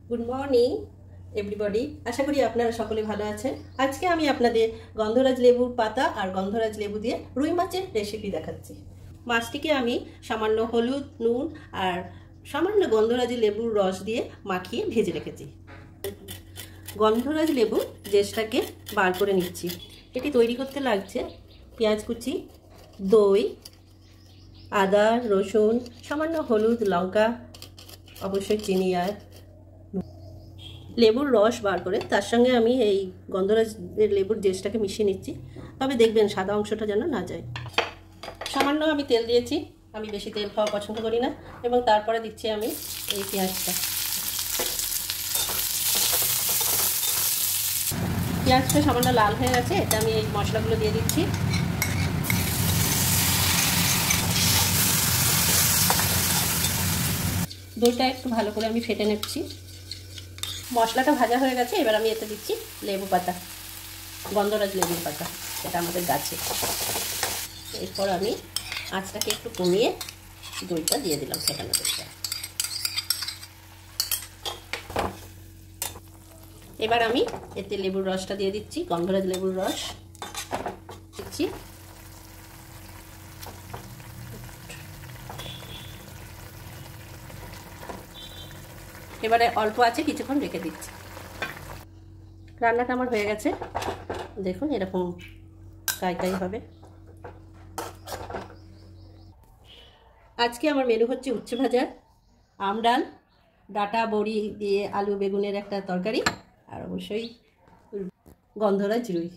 Good morning everybody. আশা করি আপনারা সকলে ভালো আছেন। আজকে আমি আপনাদের গন্ধরাজ লেবুর পাতা আর গন্ধরাজ লেবু দিয়ে রুই মাছের রেসিপি দেখাচ্ছি। মাছটিকে আমি সামান্য হলুদ, নুন আর সামান্য গন্ধরাজ লেবুর রস দিয়ে মাখিয়ে ভেজে রেখেছি। গন্ধরাজ লেবু জেসটাকে বার করে নিচ্ছি। এটি তৈরি করতে লাগছে পেঁয়াজ কুচি, দই, আদা, রসুন, সামান্য হলুদ, লঙ্কা, অবশ্যই চিনি আর লেবুর রস বার করে তার সঙ্গে আমি এই গন্ধরাজের লেবুর জেসটাকে মিশিয়ে নিচ্ছি। তবে দেখবেন সাদা অংশটা যেন না যায়। সামান্য আমি তেল দিয়েছি, আমি বেশি তেল খাওয়া পছন্দ করি না। এবং তারপরে দিচ্ছি আমি এই পেঁয়াজটা সামান্য লাল হয়ে গেছে। এটা আমি এই মশলাগুলো দিয়ে দিচ্ছি। দইটা একটু ভালো করে আমি ফেটে নিচ্ছি। মশলাটা ভাজা হয়ে গেছে। এবার আমি এতে দিচ্ছি লেবু পাতা, গন্ধরাজ লেবুর পাতা, এটা আমাদের গাছে। এরপর আমি আঁচটাকে একটু কমিয়ে দইটা দিয়ে দিলাম, ফেটানো দইটা। এবার আমি এতে লেবুর রসটা দিয়ে দিচ্ছি, গন্ধরাজ লেবুর রস দিচ্ছি। এবারে অল্প আছে কিছুক্ষণ রেখে দিচ্ছি। রান্নাটা আমার হয়ে গেছে, দেখুন এরকম কাই কাই হবে। আজকে আমার মেনু হচ্ছে উচ্ছে ভাজা, আম ডাল, ডাটা বড়ি দিয়ে আলু বেগুনের একটা তরকারি, আর অবশ্যই গন্ধরাজ রুই।